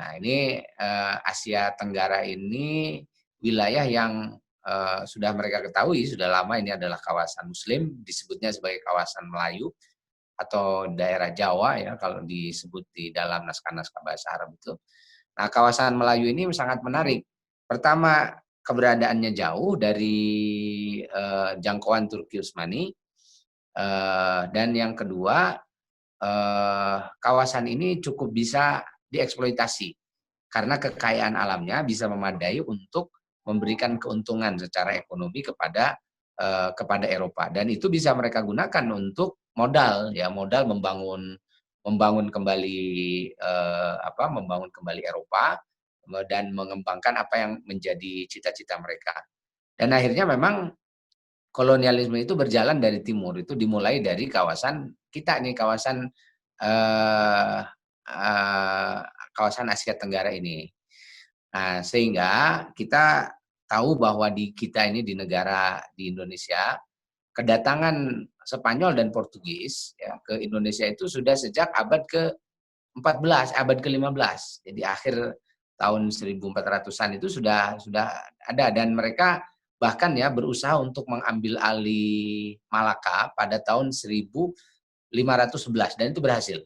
Nah, ini Asia Tenggara ini wilayah yang sudah mereka ketahui sudah lama ini adalah kawasan Muslim, disebutnya sebagai kawasan Melayu atau daerah Jawa ya kalau disebut di dalam naskah-naskah bahasa Arab itu. Nah, kawasan Melayu ini sangat menarik. Pertama, keberadaannya jauh dari jangkauan Turki Utsmani, dan yang kedua, kawasan ini cukup bisa dieksploitasi karena kekayaan alamnya bisa memadai untuk memberikan keuntungan secara ekonomi kepada Eropa, dan itu bisa mereka gunakan untuk modal ya, modal membangun kembali membangun kembali Eropa dan mengembangkan apa yang menjadi cita-cita mereka. Dan akhirnya memang kolonialisme itu berjalan dari timur, itu dimulai dari kawasan kita nih, eh, eh, kawasan Asia Tenggara ini. Nah, sehingga kita tahu bahwa di kita ini di Indonesia, kedatangan Spanyol dan Portugis ya, ke Indonesia itu sudah sejak abad ke-14, abad ke-15. Jadi akhir tahun 1400-an itu sudah ada, dan mereka bahkan ya berusaha untuk mengambil alih Malaka pada tahun 1511 dan itu berhasil.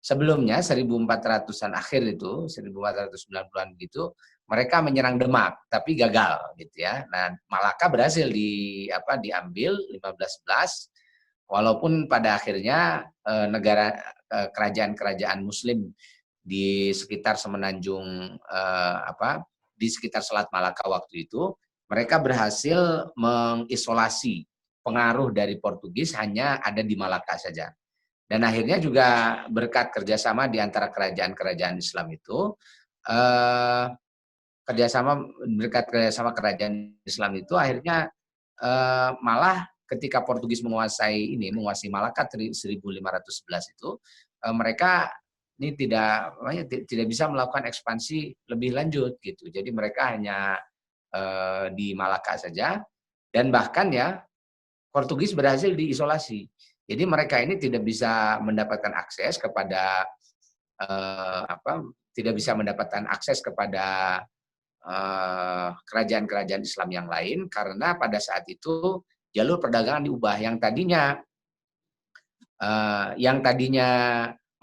Sebelumnya 1400-an akhir itu, 1490-an gitu, mereka menyerang Demak tapi gagal gitu ya. Nah, Malaka berhasil diambil 1511, walaupun pada akhirnya kerajaan-kerajaan Muslim di sekitar semenanjung di sekitar Selat Malaka waktu itu, mereka berhasil mengisolasi pengaruh dari Portugis hanya ada di Malaka saja. Dan akhirnya juga berkat kerjasama di antara kerajaan-kerajaan Islam itu, berkat kerjasama kerajaan Islam itu akhirnya malah ketika Portugis menguasai Malaka 1511 itu, mereka ini tidak bisa melakukan ekspansi lebih lanjut gitu. Jadi mereka hanya di Malaka saja, dan bahkan ya Portugis berhasil diisolasi. Jadi mereka ini tidak bisa mendapatkan akses kepada tidak bisa mendapatkan akses kepada kerajaan-kerajaan Islam yang lain karena pada saat itu jalur perdagangan diubah, yang tadinya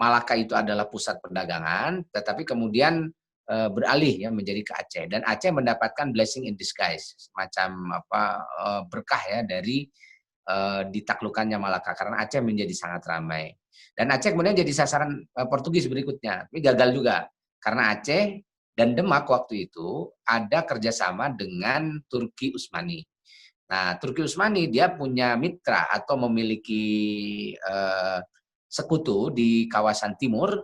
Malaka itu adalah pusat perdagangan, tetapi kemudian beralih ya menjadi ke Aceh, dan Aceh mendapatkan blessing in disguise, semacam berkah ya dari ditaklukkannya Malaka karena Aceh menjadi sangat ramai. Dan Aceh kemudian jadi sasaran Portugis berikutnya, tapi gagal juga karena Aceh dan Demak waktu itu ada kerjasama dengan Turki Utsmani. Nah, Turki Utsmani dia punya mitra atau memiliki sekutu di kawasan timur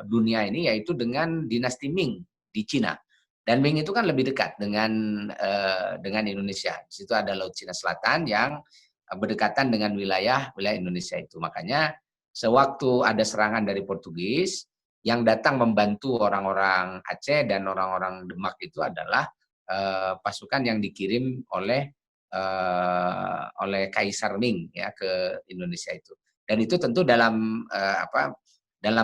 dunia ini, yaitu dengan dinasti Ming di Cina. Dan Ming itu kan lebih dekat dengan Indonesia. Di situ ada Laut Cina Selatan yang berdekatan dengan wilayah Indonesia itu. Makanya sewaktu ada serangan dari Portugis, yang datang membantu orang-orang Aceh dan orang-orang Demak itu adalah pasukan yang dikirim oleh Kaisar Ming ya ke Indonesia itu. Dan itu tentu dalam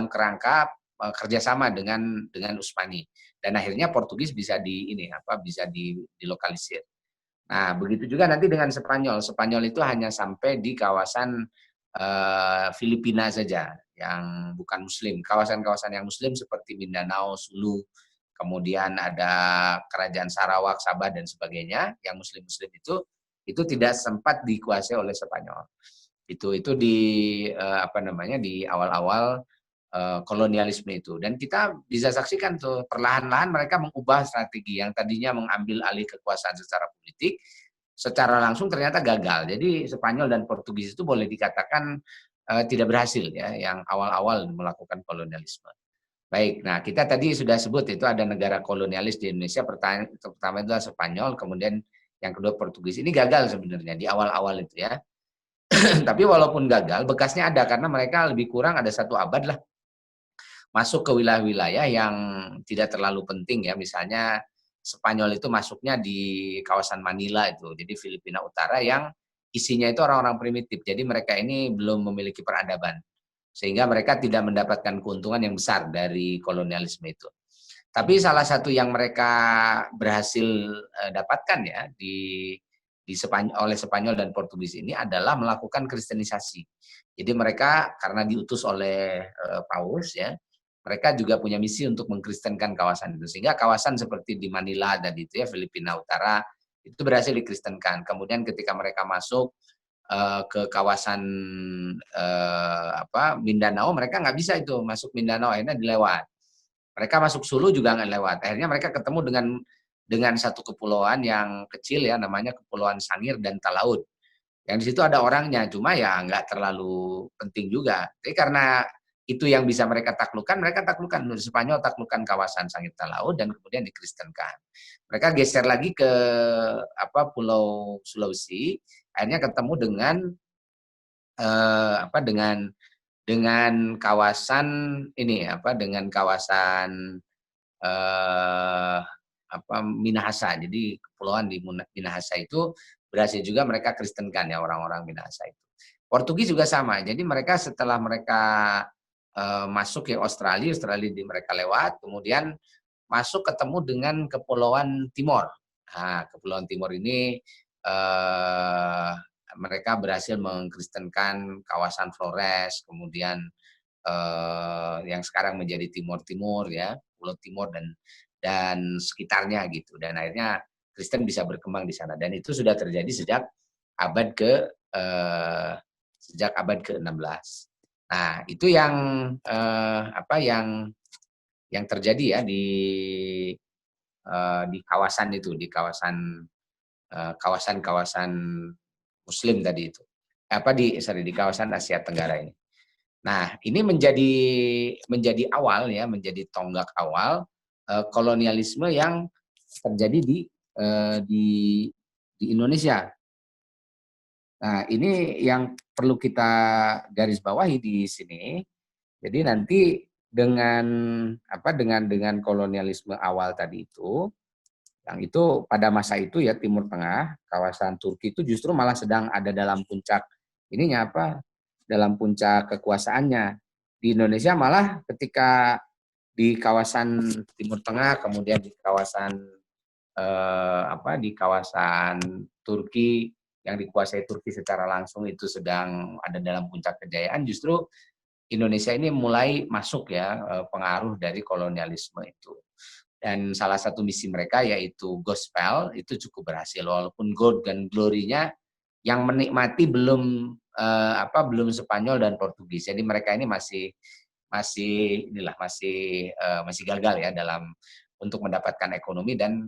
kerangka kerjasama dengan Utsmani. Dan akhirnya Portugis bisa dilokalisir. Nah, begitu juga nanti dengan Spanyol. Spanyol itu hanya sampai di kawasan Filipina saja, yang bukan Muslim. Kawasan-kawasan yang Muslim seperti Mindanao, Sulu, kemudian ada Kerajaan Sarawak, Sabah dan sebagainya, yang Muslim-Muslim itu tidak sempat dikuasai oleh Spanyol. Itu di di awal-awal kolonialisme itu. Dan kita bisa saksikan tuh perlahan-lahan mereka mengubah strategi yang tadinya mengambil alih kekuasaan secara politik, secara langsung ternyata gagal. Jadi Spanyol dan Portugis itu boleh dikatakan tidak berhasil ya, yang awal-awal melakukan kolonialisme. Baik, nah kita tadi sudah sebut itu ada negara kolonialis di Indonesia, pertama itu Spanyol, kemudian yang kedua Portugis. Ini gagal sebenarnya di awal-awal itu ya. Tapi walaupun gagal, bekasnya ada karena mereka lebih kurang ada 1 abad lah masuk ke wilayah-wilayah yang tidak terlalu penting ya. Misalnya Spanyol itu masuknya di kawasan Manila itu, jadi Filipina Utara yang isinya itu orang-orang primitif. Jadi mereka ini belum memiliki peradaban. sehingga mereka tidak mendapatkan keuntungan yang besar dari kolonialisme itu. Tapi salah satu yang mereka berhasil dapatkan ya oleh Spanyol dan Portugis ini adalah melakukan kristenisasi. Jadi mereka karena diutus oleh Paus ya, mereka juga punya misi untuk mengkristenkan kawasan itu. Sehingga kawasan seperti di Manila dan itu ya Filipina Utara itu berhasil dikristenkan. Kemudian ketika mereka masuk ke kawasan Mindanao, mereka nggak bisa itu masuk Mindanao, akhirnya dilewat. Mereka masuk Sulu juga nggak lewat. Akhirnya mereka ketemu dengan satu kepulauan yang kecil ya, namanya Kepulauan Sangir dan Talaud. Yang di situ ada orangnya, cuma ya nggak terlalu penting juga. Tapi karena itu yang bisa mereka taklukkan. Spanyol taklukkan kawasan Sangir Talaud dan kemudian dikristenkan. Mereka geser lagi ke Pulau Sulawesi, akhirnya ketemu dengan kawasan ini dengan kawasan Minahasa. Jadi kepulauan di Minahasa itu berhasil juga mereka kristenkan ya orang-orang Minahasa itu. Portugis juga sama. Jadi mereka setelah mereka masuk ke Australia mereka lewat, kemudian masuk ketemu dengan Kepulauan Timor. Nah, Kepulauan Timor ini mereka berhasil mengkristenkan kawasan Flores, kemudian yang sekarang menjadi Timor ya, Pulau Timor dan sekitarnya gitu. Dan akhirnya Kristen bisa berkembang di sana. Dan itu sudah terjadi sejak abad ke-16. Nah, itu yang yang terjadi ya di kawasan itu, di kawasan Muslim tadi itu. Di kawasan Asia Tenggara ini. Nah, ini menjadi awal ya, menjadi tonggak awal kolonialisme yang terjadi di Indonesia. Nah, ini yang perlu kita garis bawahi di sini. Jadi nanti dengan kolonialisme awal tadi itu, yang itu pada masa itu ya Timur Tengah, kawasan Turki itu justru malah sedang ada dalam puncak dalam puncak kekuasaannya. Di Indonesia malah ketika di kawasan Timur Tengah, kemudian di kawasan Turki yang dikuasai Turki secara langsung itu sedang ada dalam puncak kejayaan, justru Indonesia ini mulai masuk ya pengaruh dari kolonialisme itu. Dan salah satu misi mereka yaitu gospel itu cukup berhasil, walaupun gold dan glory-nya yang menikmati belum Spanyol dan Portugis. Jadi mereka ini masih gagal ya untuk mendapatkan ekonomi dan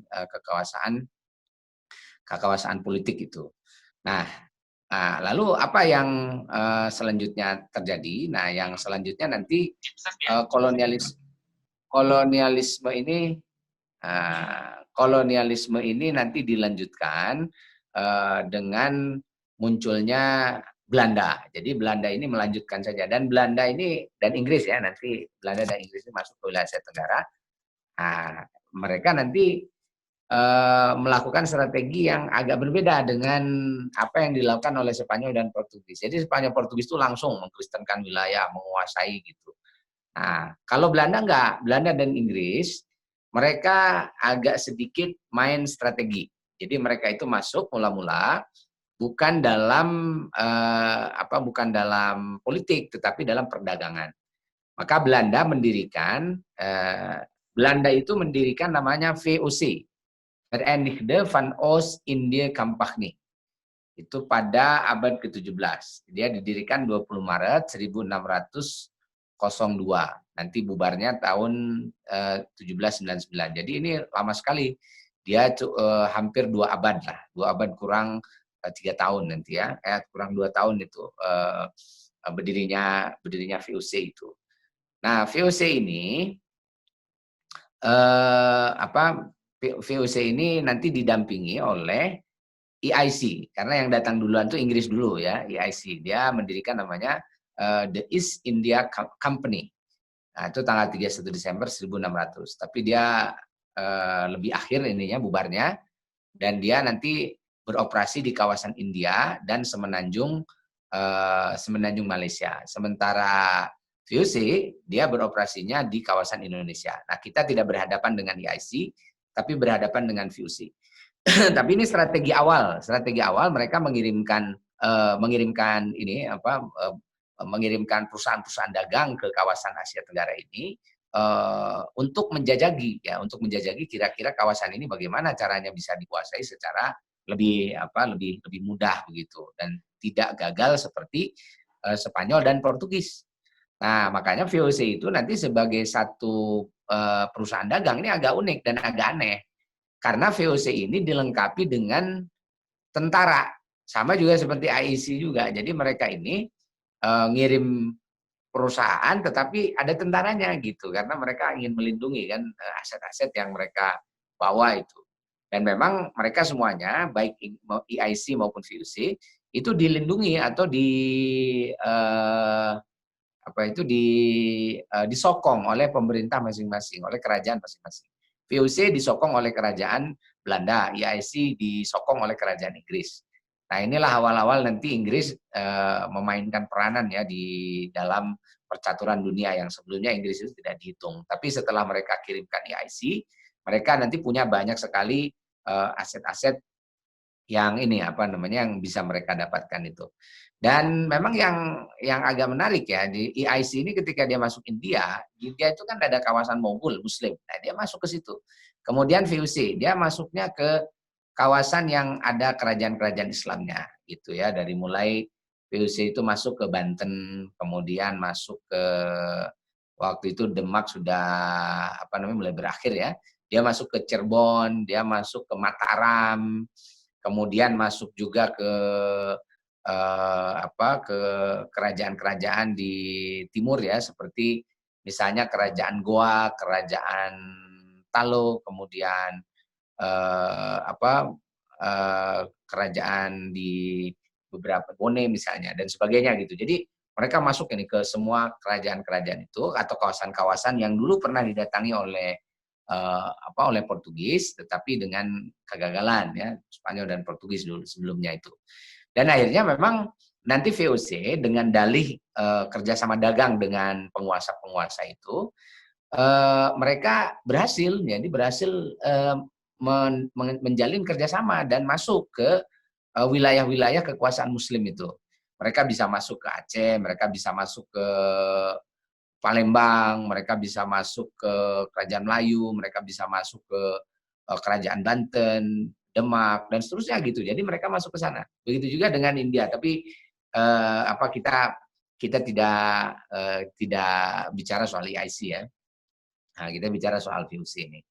kekuasaan politik itu. Nah, lalu apa yang selanjutnya terjadi? Nah, yang selanjutnya nanti kolonialisme ini nanti dilanjutkan dengan munculnya Belanda. Jadi Belanda ini melanjutkan saja, dan Belanda ini dan Inggris ya, nanti Belanda dan Inggris ini masuk ke wilayah Asia Tenggara. Nah, mereka nanti melakukan strategi yang agak berbeda dengan apa yang dilakukan oleh Spanyol dan Portugis. Jadi Spanyol Portugis itu langsung mengkristenkan wilayah, menguasai gitu. Nah, kalau Belanda enggak, Belanda dan Inggris mereka agak sedikit main strategi. Jadi mereka itu masuk mula-mula bukan dalam politik, tetapi dalam perdagangan. Maka Belanda itu mendirikan namanya VOC, Verenigde van Oost-Indische Compagnie. Itu pada abad ke-17. Dia didirikan 20 Maret 1602. Nanti bubarnya tahun 1799. Jadi ini lama sekali. Dia hampir 2 abad lah. 2 abad kurang 3 tahun nanti ya. Kurang 2 tahun itu berdirinya VOC itu. Nah, VOC ini VOC ini nanti didampingi oleh EIC, karena yang datang duluan itu Inggris dulu ya, EIC. Dia mendirikan namanya The East India Company. Nah, itu tanggal 31 Desember 1600. Tapi dia lebih akhir ininya bubarnya, dan dia nanti beroperasi di kawasan India dan semenanjung Malaysia. Sementara VOC dia beroperasinya di kawasan Indonesia. Nah, kita tidak berhadapan dengan EIC, tapi berhadapan dengan VOC. Tapi ini strategi awal. Strategi awal mereka mengirimkan ini mengirimkan perusahaan-perusahaan dagang ke kawasan Asia Tenggara ini untuk menjajaki kira-kira kawasan ini bagaimana caranya bisa dikuasai secara lebih mudah begitu dan tidak gagal seperti Spanyol dan Portugis. Nah, makanya VOC itu nanti sebagai satu perusahaan dagang ini agak unik dan agak aneh. Karena VOC ini dilengkapi dengan tentara. Sama juga seperti IEC juga. Jadi mereka ini ngirim perusahaan tetapi ada tentaranya gitu. Karena mereka ingin melindungi kan aset-aset yang mereka bawa itu. Dan memang mereka semuanya baik EIC maupun VOC itu dilindungi atau disokong oleh pemerintah masing-masing, oleh kerajaan masing-masing. VOC disokong oleh kerajaan Belanda, EIC disokong oleh kerajaan Inggris. Nah, inilah awal-awal nanti Inggris memainkan peranan ya di dalam percaturan dunia yang sebelumnya Inggris itu tidak dihitung. Tapi setelah mereka kirimkan EIC, mereka nanti punya banyak sekali aset-aset yang yang bisa mereka dapatkan itu. Dan memang yang agak menarik ya di EIC ini ketika dia masuk India itu kan ada kawasan Mogul Muslim. Nah, dia masuk ke situ. Kemudian VOC, dia masuknya ke kawasan yang ada kerajaan-kerajaan Islamnya gitu ya. Dari mulai VOC itu masuk ke Banten, kemudian masuk ke waktu itu Demak sudah mulai berakhir ya. Dia masuk ke Cirebon, dia masuk ke Mataram, kemudian masuk juga ke ke kerajaan-kerajaan di timur ya, seperti misalnya kerajaan Goa, kerajaan Talo, kemudian kerajaan di beberapa Bone misalnya dan sebagainya gitu. Jadi mereka masuk ini ke semua kerajaan-kerajaan itu atau kawasan-kawasan yang dulu pernah didatangi oleh oleh Portugis, tetapi dengan kegagalan ya Spanyol dan Portugis dulu sebelumnya itu. Dan akhirnya memang nanti VOC dengan dalih kerjasama dagang dengan penguasa-penguasa itu mereka berhasil menjalin kerjasama dan masuk ke wilayah-wilayah kekuasaan Muslim itu. Mereka bisa masuk ke Aceh, mereka bisa masuk ke Palembang, mereka bisa masuk ke Kerajaan Melayu, mereka bisa masuk ke Kerajaan Banten, Demak dan seterusnya gitu. Jadi mereka masuk ke sana. Begitu juga dengan India. Tapi kita tidak bicara soal EIC ya. Nah, kita bicara soal VOC ini.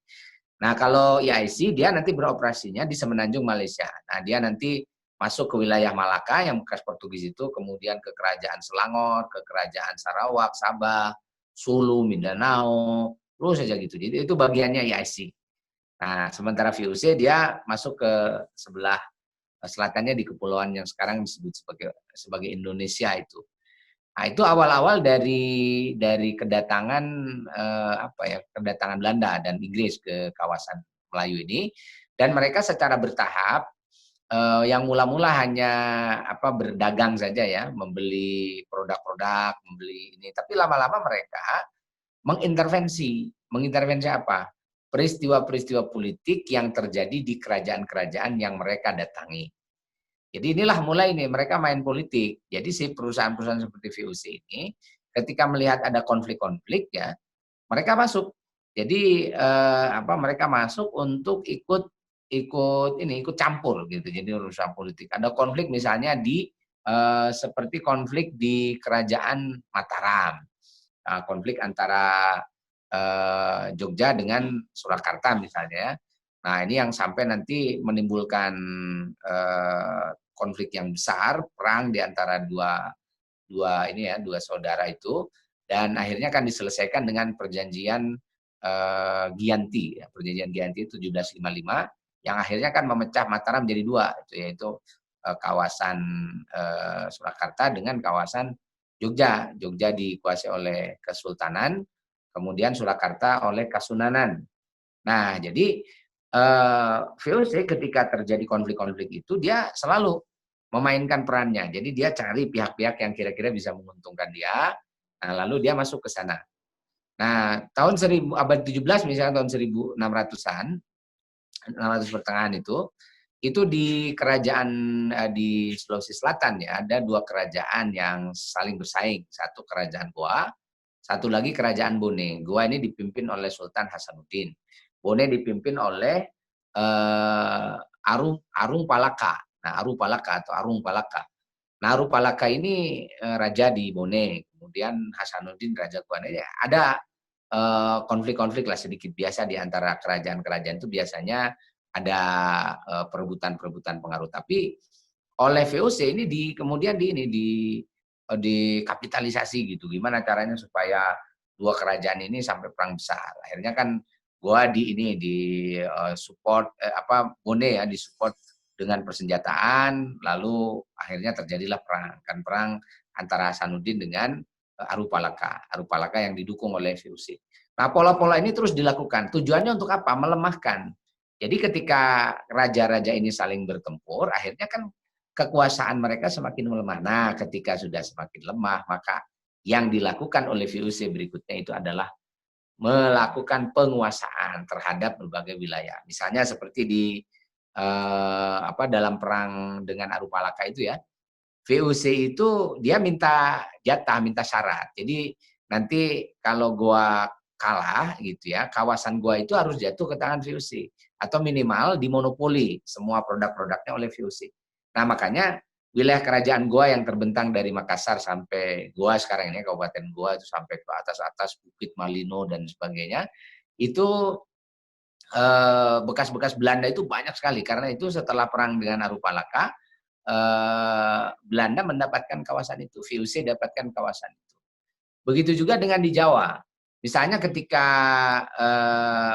Nah, kalau EIC dia nanti beroperasinya di Semenanjung Malaysia. Nah, dia nanti masuk ke wilayah Malaka yang bekas Portugis itu, kemudian ke Kerajaan Selangor, ke Kerajaan Sarawak, Sabah, Sulu, Mindanao, terus saja gitu. Jadi itu bagiannya EIC. Nah, sementara VOC dia masuk ke sebelah selatannya di kepulauan yang sekarang disebut sebagai Indonesia itu. Nah, itu awal-awal dari kedatangan kedatangan Belanda dan Inggris ke kawasan Melayu ini, dan mereka secara bertahap yang mula-mula hanya berdagang saja ya, membeli produk-produk, membeli ini, tapi lama-lama mereka mengintervensi apa? Peristiwa-peristiwa politik yang terjadi di kerajaan-kerajaan yang mereka datangi. Jadi inilah mulai nih mereka main politik. Jadi si perusahaan-perusahaan seperti VOC ini ketika melihat ada konflik-konflik ya, mereka masuk. Jadi mereka masuk untuk ikut campur gitu. Jadi urusan politik. Ada konflik misalnya seperti konflik di Kerajaan Mataram. Konflik antara Jogja dengan Surakarta misalnya. Nah, ini yang sampai nanti menimbulkan konflik yang besar, perang di antara dua saudara itu, dan akhirnya kan diselesaikan dengan perjanjian Giyanti. Perjanjian Giyanti 1755 yang akhirnya kan memecah Mataram jadi dua, yaitu kawasan Surakarta dengan kawasan Jogja. Jogja dikuasai oleh Kesultanan, kemudian Surakarta oleh Kasunanan. Nah, jadi VOC ketika terjadi konflik-konflik itu dia selalu memainkan perannya. Jadi dia cari pihak-pihak yang kira-kira bisa menguntungkan dia. Nah, lalu dia masuk ke sana. Nah, abad 17 misalnya tahun 1600-an, 600 pertengahan itu di kerajaan di Sulawesi Selatan ya, ada dua kerajaan yang saling bersaing. Satu kerajaan Goa, satu lagi kerajaan Bone. Goa ini dipimpin oleh Sultan Hasanuddin. Bone dipimpin oleh Arung Palaka. Nah, Arung Palaka. Nah, Arung Palaka ini raja di Bone. Kemudian Hasanuddin raja Goa. Ada konflik-konflik lah sedikit biasa di antara kerajaan-kerajaan itu biasanya ada perebutan-perebutan pengaruh. Tapi oleh VOC ini kemudian dikapitalisasi gitu. Gimana caranya supaya dua kerajaan ini sampai perang besar. Akhirnya kan gua support Bone ya disupport dengan persenjataan, lalu akhirnya terjadilah perang antara Hasanuddin dengan Arupalaka yang didukung oleh VOC. Nah, pola-pola ini terus dilakukan. Tujuannya untuk apa? Melemahkan. Jadi ketika raja-raja ini saling bertempur, akhirnya kan kekuasaan mereka semakin melemah. Nah, ketika sudah semakin lemah, maka yang dilakukan oleh VOC berikutnya itu adalah melakukan penguasaan terhadap berbagai wilayah. Misalnya seperti dalam perang dengan Arupalaka itu ya, VOC itu dia minta jatah, minta syarat. Jadi nanti kalau gua kalah gitu ya, kawasan gua itu harus jatuh ke tangan VOC atau minimal dimonopoli semua produk-produknya oleh VOC. Nah, makanya wilayah kerajaan Goa yang terbentang dari Makassar sampai Goa sekarang ini, Kabupaten Goa itu sampai ke atas-atas Bukit Malino dan sebagainya, itu bekas-bekas Belanda itu banyak sekali. Karena itu setelah perang dengan Arupalaka, Belanda mendapatkan kawasan itu, VOC dapatkan kawasan itu. Begitu juga dengan di Jawa. Misalnya ketika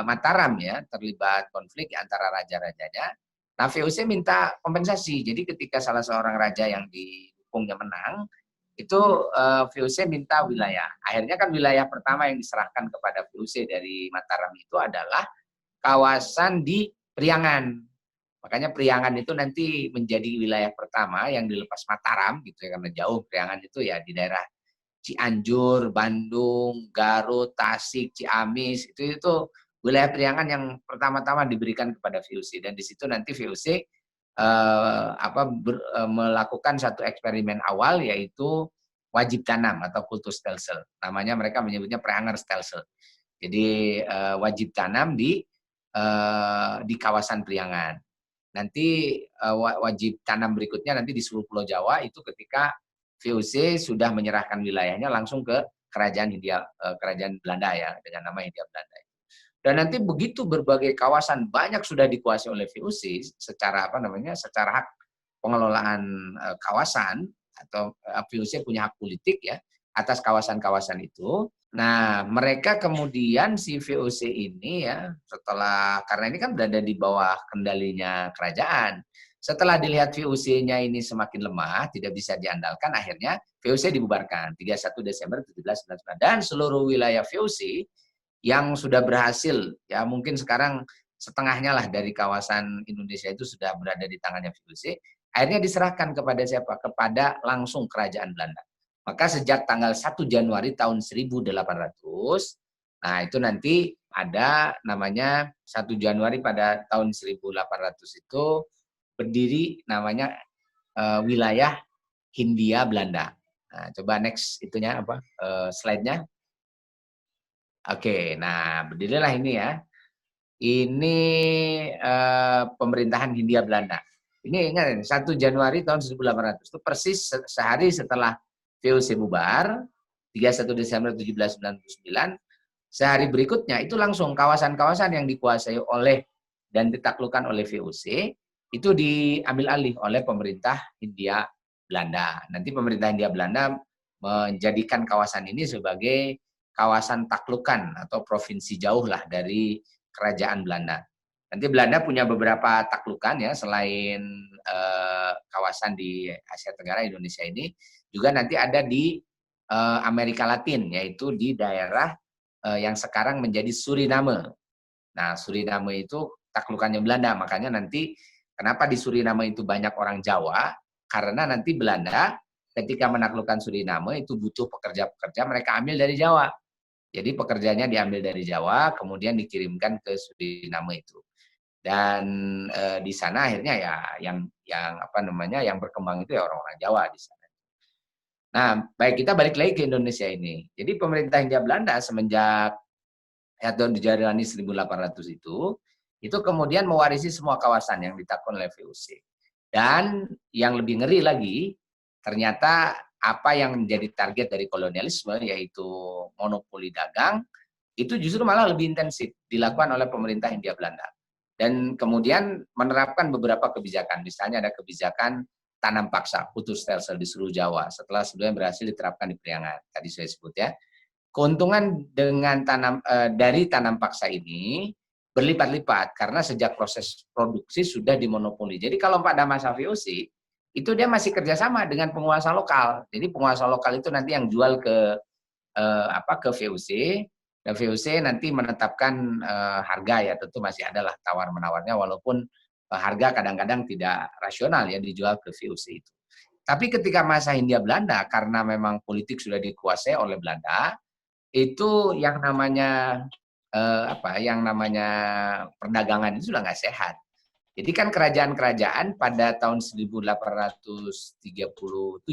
Mataram ya terlibat konflik antara raja-rajanya, nah VOC minta kompensasi. Jadi ketika salah seorang raja yang didukungnya menang, itu VOC minta wilayah. Akhirnya kan wilayah pertama yang diserahkan kepada VOC dari Mataram itu adalah kawasan di Priangan. Makanya Priangan itu nanti menjadi wilayah pertama yang dilepas Mataram gitu ya, karena jauh Priangan itu ya di daerah Cianjur, Bandung, Garut, Tasik, Ciamis, itu wilayah Priangan yang pertama-tama diberikan kepada VOC, dan di situ nanti VOC melakukan satu eksperimen awal yaitu wajib tanam atau kultus stelsel. Namanya mereka menyebutnya Preanger stelsel. Jadi wajib tanam di kawasan Priangan. Nanti wajib tanam berikutnya nanti di seluruh Pulau Jawa itu ketika VOC sudah menyerahkan wilayahnya langsung ke kerajaan Belanda ya dengan nama Hindia Belanda. Dan nanti begitu berbagai kawasan banyak sudah dikuasai oleh VOC secara secara hak pengelolaan kawasan atau VOC punya hak politik ya atas kawasan-kawasan itu. Nah, mereka kemudian si VOC ini ya karena ini kan berada di bawah kendalinya kerajaan. Setelah dilihat VOC-nya ini semakin lemah, tidak bisa diandalkan, akhirnya VOC dibubarkan 31 Desember 1799 dan seluruh wilayah VOC yang sudah berhasil, ya mungkin sekarang setengahnya lah dari kawasan Indonesia itu sudah berada di tangannya VOC, akhirnya diserahkan kepada siapa? Kepada langsung kerajaan Belanda. Maka sejak tanggal 1 Januari tahun 1800, nah itu nanti ada namanya 1 Januari pada tahun 1800 itu berdiri namanya wilayah Hindia Belanda. Nah, coba next itunya slide-nya. Oke, nah berdirilah ini ya. Ini pemerintahan Hindia Belanda. Ini ingat 1 Januari tahun 1800 itu persis sehari setelah VOC bubar, 31 Desember 1799. Sehari berikutnya itu langsung kawasan-kawasan yang dikuasai oleh dan ditaklukkan oleh VOC itu diambil alih oleh pemerintah Hindia Belanda. Nanti pemerintah Hindia Belanda menjadikan kawasan ini sebagai kawasan taklukan atau provinsi jauh lah dari kerajaan Belanda. Nanti Belanda punya beberapa taklukan ya selain kawasan di Asia Tenggara Indonesia ini juga nanti ada di Amerika Latin yaitu di daerah yang sekarang menjadi Suriname. Nah, Suriname itu taklukannya Belanda, makanya nanti kenapa di Suriname itu banyak orang Jawa? Karena nanti Belanda ketika menaklukkan Suriname itu butuh pekerja-pekerja, mereka ambil dari Jawa. Jadi pekerjanya diambil dari Jawa, kemudian dikirimkan ke Suriname itu. Dan di sana akhirnya ya yang apa namanya yang berkembang itu ya orang-orang Jawa di sana. Nah, baik kita balik lagi ke Indonesia ini. Jadi pemerintah Hindia Belanda semenjak ya tahun dijalani 1800 itu kemudian mewarisi semua kawasan yang ditakon oleh VOC. Dan yang lebih ngeri lagi, ternyata apa yang menjadi target dari kolonialisme yaitu monopoli dagang itu justru malah lebih intensif dilakukan oleh pemerintah Hindia Belanda. Dan kemudian menerapkan beberapa kebijakan, misalnya ada kebijakan tanam paksa, putus stelsel di seluruh Jawa, setelah sebelumnya berhasil diterapkan di Priangan, tadi saya sebut ya. Keuntungan dengan dari tanam paksa ini berlipat-lipat karena sejak proses produksi sudah dimonopoli. Jadi kalau pada masa VOC itu dia masih kerjasama dengan penguasa lokal. Jadi penguasa lokal itu nanti yang jual ke ke VOC, dan VOC nanti menetapkan harga ya, tentu masih ada lah tawar menawarnya walaupun harga kadang-kadang tidak rasional ya dijual ke VOC itu. Tapi ketika masa Hindia Belanda karena memang politik sudah dikuasai oleh Belanda, itu yang namanya yang namanya perdagangan itu sudah nggak sehat. Jadi kan kerajaan-kerajaan pada tahun 1837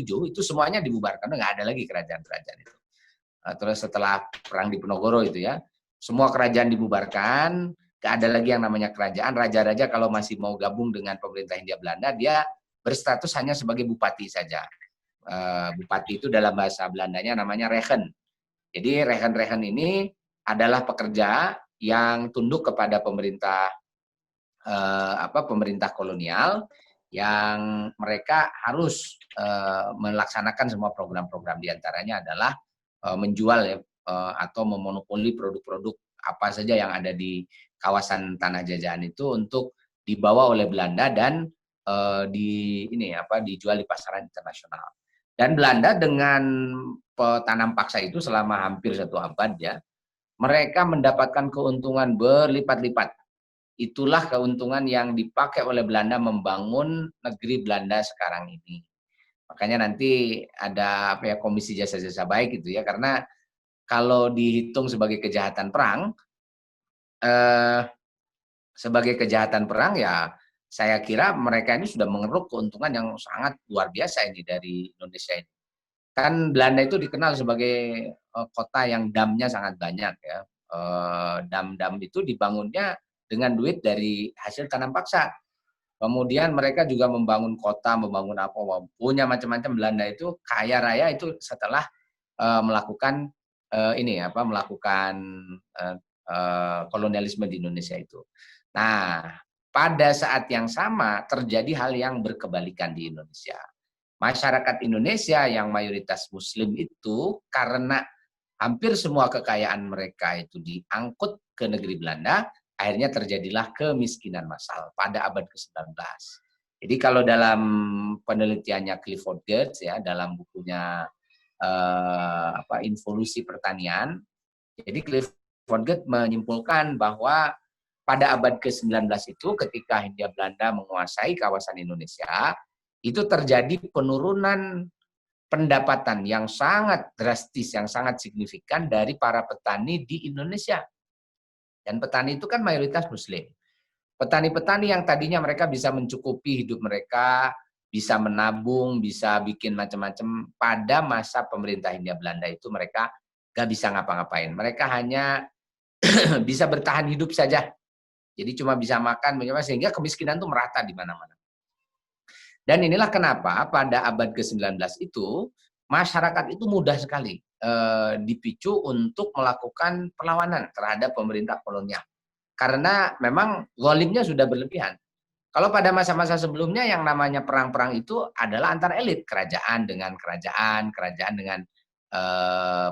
itu semuanya dibubarkan, nggak ada lagi kerajaan-kerajaan itu. Terus setelah perang di Diponegoro itu ya, semua kerajaan dibubarkan, nggak ada lagi yang namanya kerajaan. Raja-raja kalau masih mau gabung dengan pemerintah Hindia Belanda, dia berstatus hanya sebagai bupati saja. Bupati itu dalam bahasa Belandanya namanya regen. Jadi regen-regen ini adalah pekerja yang tunduk kepada pemerintah pemerintah kolonial yang mereka harus melaksanakan semua program-program, diantaranya adalah menjual ya, atau memonopoli produk-produk apa saja yang ada di kawasan tanah jajahan itu untuk dibawa oleh Belanda dan dijual di pasaran internasional. Dan Belanda dengan petanam paksa itu selama hampir 1 abad ya, mereka mendapatkan keuntungan berlipat-lipat. Itulah keuntungan yang dipakai oleh Belanda membangun negeri Belanda sekarang ini. Makanya nanti ada komisi jasa-jasa baik gitu ya, karena kalau dihitung eh, sebagai kejahatan perang ya saya kira mereka ini sudah mengeruk keuntungan yang sangat luar biasa ini dari Indonesia ini. Kan Belanda itu dikenal sebagai kota yang damnya sangat banyak ya. Dam-dam itu dibangunnya dengan duit dari hasil tanam paksa. Kemudian mereka juga membangun kota, membangun apa, punya macam-macam. Belanda itu kaya raya itu setelah melakukan kolonialisme di Indonesia itu. Nah, pada saat yang sama terjadi hal yang berkebalikan di Indonesia. Masyarakat Indonesia yang mayoritas Muslim itu karena hampir semua kekayaan mereka itu diangkut ke negeri Belanda, akhirnya terjadilah kemiskinan massal pada abad ke-19. Jadi kalau dalam penelitiannya Clifford Geertz ya, dalam bukunya Involusi Pertanian, jadi Clifford Geertz menyimpulkan bahwa pada abad ke-19 itu ketika Hindia Belanda menguasai kawasan Indonesia, itu terjadi penurunan pendapatan yang sangat drastis, yang sangat signifikan dari para petani di Indonesia. Dan petani itu kan mayoritas Muslim. Petani-petani yang tadinya mereka bisa mencukupi hidup mereka, bisa menabung, bisa bikin macam-macam, pada masa pemerintah Hindia Belanda itu mereka gak bisa ngapa-ngapain. Mereka hanya bisa bertahan hidup saja. Jadi cuma bisa makan, sehingga kemiskinan itu merata di mana-mana. Dan inilah kenapa pada abad ke-19 itu masyarakat itu mudah sekali dipicu untuk melakukan perlawanan terhadap pemerintah kolonial. Karena memang zalimnya sudah berlebihan. Kalau pada masa-masa sebelumnya yang namanya perang-perang itu adalah antar elit, kerajaan dengan kerajaan, kerajaan dengan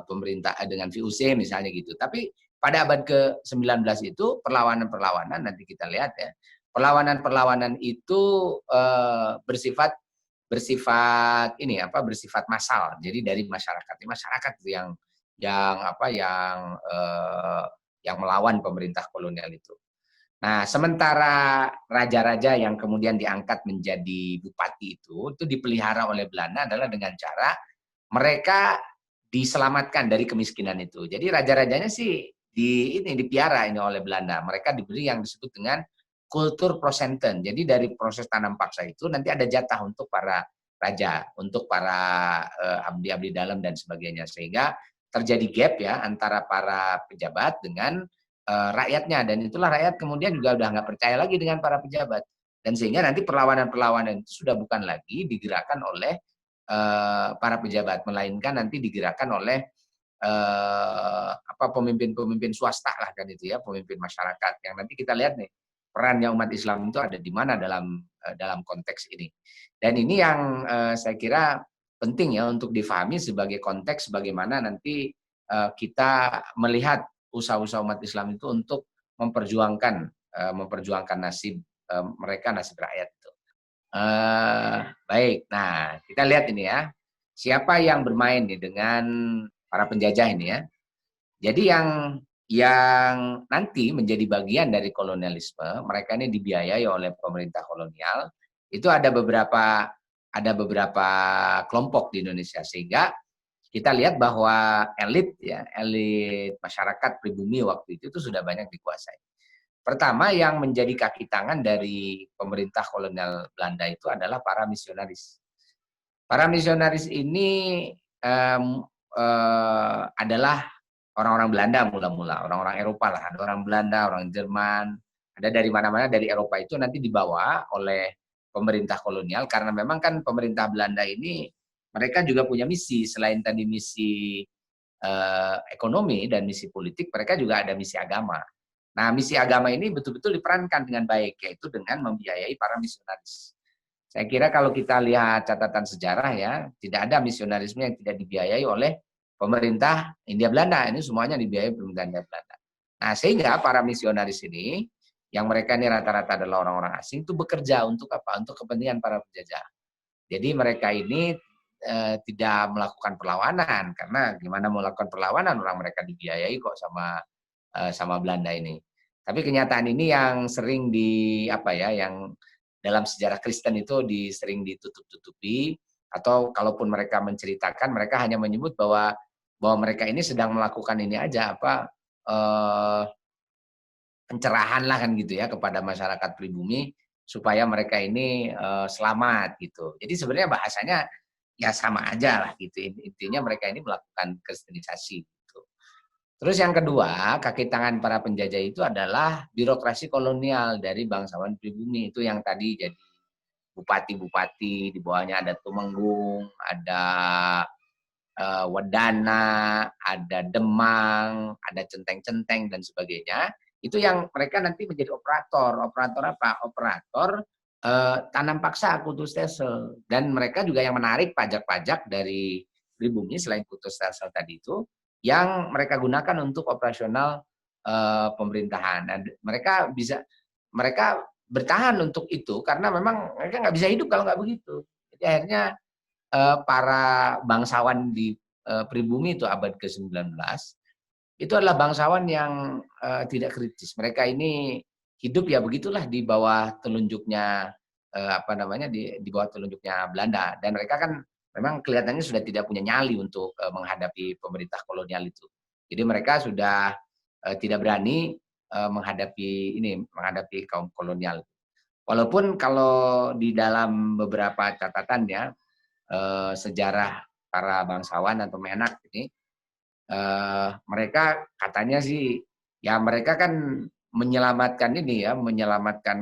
pemerintah dengan VOC misalnya gitu. Tapi pada abad ke-19 itu perlawanan-perlawanan, nanti kita lihat ya, perlawanan-perlawanan itu bersifat massal. Jadi dari masyarakat yang melawan pemerintah kolonial itu. Nah, sementara raja-raja yang kemudian diangkat menjadi bupati itu dipelihara oleh Belanda adalah dengan cara mereka diselamatkan dari kemiskinan itu. Jadi raja-rajanya sih dipiara ini oleh Belanda. Mereka diberi yang disebut dengan kultur prosenten. Jadi dari proses tanam paksa itu nanti ada jatah untuk para raja, untuk para abdi-abdi dalam dan sebagainya. Sehingga terjadi gap ya antara para pejabat dengan rakyatnya, dan itulah rakyat kemudian juga udah nggak percaya lagi dengan para pejabat, dan sehingga nanti perlawanan-perlawanan itu sudah bukan lagi digerakkan oleh para pejabat, melainkan nanti digerakkan oleh pemimpin-pemimpin swasta lah kan itu ya, pemimpin masyarakat yang nanti kita lihat nih perannya umat Islam itu ada di mana dalam konteks ini. Dan ini yang saya kira penting ya untuk difahami sebagai konteks bagaimana nanti kita melihat usaha-usaha umat Islam itu untuk memperjuangkan nasib mereka, nasib rakyat itu. Baik, nah kita lihat ini ya, siapa yang bermain nih dengan para penjajah ini ya. Jadi yang nanti menjadi bagian dari kolonialisme, mereka ini dibiayai oleh pemerintah kolonial, itu ada beberapa kelompok di Indonesia, sehingga kita lihat bahwa elit masyarakat pribumi waktu itu sudah banyak dikuasai. Pertama yang menjadi kaki tangan dari pemerintah kolonial Belanda itu adalah para misionaris. Para misionaris ini adalah orang-orang Belanda mula-mula, orang-orang Eropa lah, ada orang Belanda, orang Jerman, ada dari mana-mana dari Eropa itu nanti dibawa oleh pemerintah kolonial, karena memang kan pemerintah Belanda ini mereka juga punya misi, selain tadi misi ekonomi dan misi politik, mereka juga ada misi agama. Nah, misi agama ini betul-betul diperankan dengan baik, yaitu dengan membiayai para misionaris. Saya kira kalau kita lihat catatan sejarah ya, tidak ada misionarisme yang tidak dibiayai oleh pemerintah Hindia Belanda. Ini semuanya dibiayai pemerintah Hindia Belanda. Nah, sehingga para misionaris ini, yang mereka ini rata-rata adalah orang-orang asing, itu bekerja untuk apa? Untuk kepentingan para penjajah. Jadi mereka ini tidak melakukan perlawanan, karena gimana melakukan perlawanan, orang mereka dibiayai kok sama Belanda ini. Tapi kenyataan ini yang sering yang dalam sejarah Kristen itu sering ditutup-tutupi, atau kalaupun mereka menceritakan, mereka hanya menyebut bahwa mereka ini sedang melakukan ini aja pencerahan lah kan gitu ya kepada masyarakat pribumi supaya mereka ini selamat gitu. Jadi sebenarnya bahasanya ya sama aja lah gitu. Intinya mereka ini melakukan kristenisasi gitu. Terus yang kedua, kaki tangan para penjajah itu adalah birokrasi kolonial dari bangsawan pribumi. Itu yang tadi jadi bupati-bupati, di bawahnya ada tumenggung, ada Wedana, ada Demang, ada centeng-centeng dan sebagainya. Itu yang mereka nanti menjadi operator. Operator apa? Operator tanam paksa kultus stelsel. Dan mereka juga yang menarik pajak-pajak dari pribumi selain kultus stelsel tadi itu, yang mereka gunakan untuk operasional pemerintahan. Dan mereka bertahan untuk itu karena memang mereka nggak bisa hidup kalau nggak begitu. Jadi akhirnya para bangsawan di pribumi itu abad ke-19 itu adalah bangsawan yang tidak kritis. Mereka ini hidup ya begitulah di bawah telunjuknya di bawah telunjuknya Belanda, dan mereka kan memang kelihatannya sudah tidak punya nyali untuk menghadapi pemerintah kolonial itu. Jadi mereka sudah tidak berani menghadapi kaum kolonial. Walaupun kalau di dalam beberapa catatan ya, sejarah para bangsawan atau menak ini, mereka katanya sih ya mereka kan menyelamatkan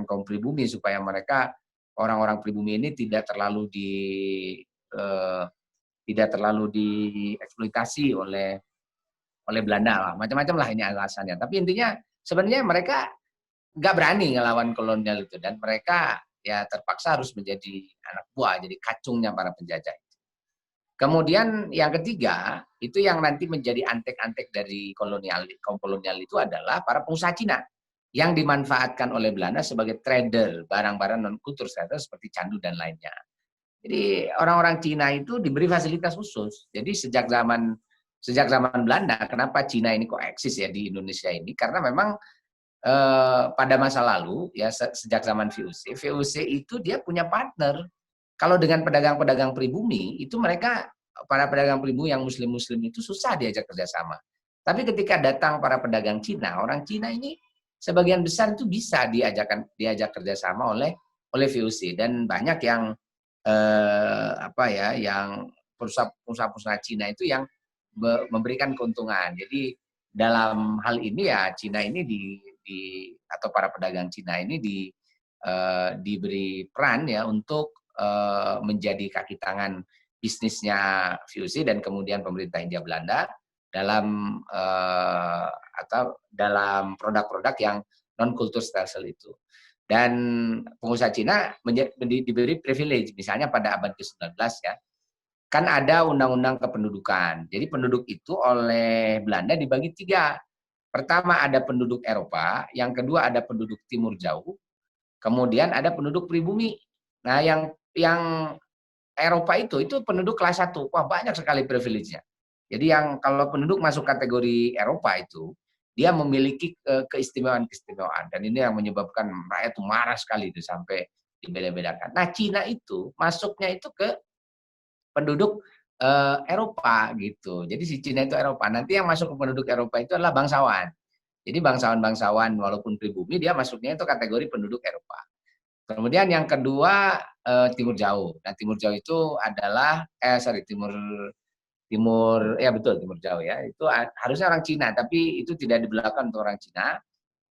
kaum pribumi supaya mereka orang-orang pribumi ini tidak terlalu dieksploitasi oleh Belanda lah, macam-macam lah ini alasannya. Tapi intinya sebenarnya mereka nggak berani ngelawan kolonial itu, dan mereka ya terpaksa harus menjadi anak buah, jadi kacungnya para penjajah. Kemudian yang ketiga, itu yang nanti menjadi antek-antek dari kaum kolonial itu adalah para pengusaha Cina yang dimanfaatkan oleh Belanda sebagai trader barang-barang non-kultur seperti candu dan lainnya. Jadi orang-orang Cina itu diberi fasilitas khusus. Jadi sejak zaman Belanda, kenapa Cina ini kok eksis ya di Indonesia ini? Karena memang pada masa lalu ya sejak zaman VOC itu dia punya partner. Kalau dengan pedagang-pedagang pribumi itu mereka para pedagang pribumi yang muslim-muslim itu susah diajak kerjasama. Tapi ketika datang para pedagang Cina, orang Cina ini sebagian besar itu bisa diajak kerjasama oleh VOC dan banyak yang yang pengusaha-pengusaha Cina itu yang memberikan keuntungan. Jadi dalam hal ini ya Cina ini atau para pedagang Cina ini diberi peran ya untuk menjadi kaki tangan bisnisnya VOC dan kemudian pemerintah Hindia Belanda dalam atau dalam produk-produk yang non kultur stelsel itu. Dan pengusaha Cina diberi privilege, misalnya pada abad ke-19 ya, kan ada undang-undang kependudukan. Jadi penduduk itu oleh Belanda dibagi 3. Pertama ada penduduk Eropa, yang kedua ada penduduk Timur Jauh, kemudian ada penduduk pribumi. Nah, yang Eropa itu penduduk kelas 1. Wah, banyak sekali privilege-nya. Jadi yang kalau penduduk masuk kategori Eropa itu, dia memiliki keistimewaan-keistimewaan. Dan ini yang menyebabkan rakyat itu marah sekali itu sampai dibeda-bedakan. Nah, Cina itu masuknya itu ke penduduk Eropa gitu. Jadi si Cina itu Eropa. Nanti yang masuk ke penduduk Eropa itu adalah bangsawan. Jadi bangsawan-bangsawan walaupun pribumi dia masuknya itu kategori penduduk Eropa. Kemudian yang kedua Timur Jauh. Nah, Timur Jauh itu adalah Timur Timur ya betul Timur Jauh ya. Itu harusnya orang Cina, tapi itu tidak dibelakang untuk orang Cina.